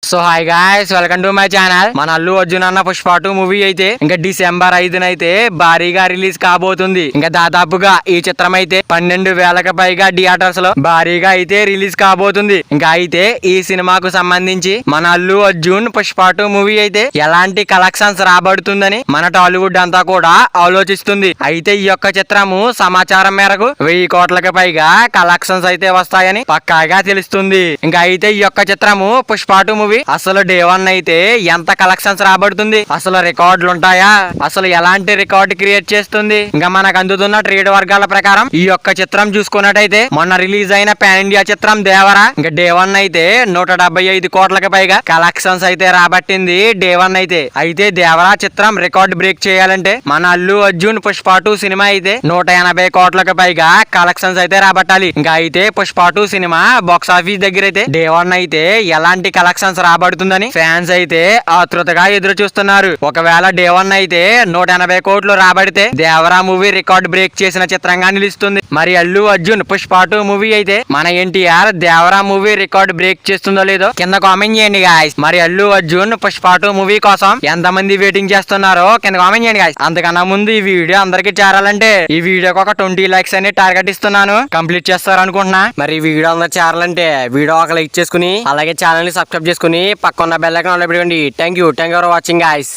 So hi guys, welcome to my channel. మన అల్లు అర్జున్ అన్న Pushpa 2 movie అయితే ఇంకా డిసెంబర్ 5న అయితే భారీగా రిలీజ్ కాబోతుంది. ఇంకా దాదాపుగా ఈ చిత్రం అయితే 12,000కి పైగా థియేటర్స్ లో భారీగా అయితే రిలీజ్ కాబోతుంది. ఇంకా అయితే ఈ సినిమాకు సంబంధించి మన అల్లు అర్జున్ పుష్ప 2 మూవీ అయితే ఎలాంటి కలెక్షన్స్ రాబడుతుందని మన టాలీవుడ్ అంతా కూడా ఆలోచిస్తుంది. అయితే ఈ యొక్క చిత్రము సమాచారం మేరకు 1000 కోట్లకి పైగా కలెక్షన్స్ అయితే వస్తాయని పక్కాగా తెలుస్తుంది. ఇంకా అయితే ఈ యొక్క చిత్రము పుష్ప 2 మూవీ అసలు డే 1 అయితే ఎంత కలెక్షన్స్ రాబడుతుంది, అసలు రికార్డులు ఉంటాయా, అసలు ఎలాంటి రికార్డు క్రియేట్ చేస్తుంది. ఇంకా మనకు అందుతున్న ట్రేడ్ వర్గాల ప్రకారం ఈ యొక్క చిత్రం చూసుకున్నట్టయితే మొన్న రిలీజ్ అయిన పాన్ ఇండియా చిత్రం దేవరా ఇంకా డే 1 అయితే 175 కోట్లకి పైగా కలెక్షన్స్ అయితే రాబట్టింది డే 1 అయితే. అయితే దేవరా చిత్రం రికార్డ్ బ్రేక్ చేయాలంటే మన అల్లు అర్జున్ పుష్ప 2 సినిమా అయితే 180 కోట్లకి పైగా కలెక్షన్స్ అయితే రాబట్టాలి. ఇంకా అయితే పుష్ప 2 సినిమా బాక్స్ ఆఫీస్ దగ్గర అయితే డే 1 అయితే ఎలాంటి కలెక్షన్స్ రాబడుతుందని ఫ్యాన్స్ అయితే ఆతృతగా ఎదురు చూస్తున్నారు. ఒకవేళ డే 1 అయితే 180 కోట్లు రాబడితే దేవరా మూవీ రికార్డ్ బ్రేక్ చేసిన చిత్రంగా నిలుస్తుంది. మరి అల్లు అర్జున్ పుష్ప 2 మూవీ అయితే మన NTR Devara movie record break చేస్తుందో లేదో కింద కామెంట్ చేయండి గాయ్స్. మరి అల్లు అర్జున్ పుష్ప 2 మూవీ కోసం ఎంతమంది వెయిటింగ్ చేస్తున్నారో కింద కామెంట్ చేయండి గాయ్స్. అంతకన్నా ముందు ఈ వీడియో అందరికి చేరాలంటే ఈ వీడియోకి ఒక 20 లైక్స్ అని టార్గెట్ ఇస్తున్నాను, కంప్లీట్ చేస్తారు అనుకుంటున్నా. మరి ఈ వీడియో అందరు చేరాలంటే వీడియో ఒక లైక్ చేసుకుని అలాగే ఛానల్ ని సబ్స్క్రైబ్ చేసుకుని పక్కన బెల్ ఐకాన్ ఆన్ లో పెట్టుకోండి. Thank you for watching guys.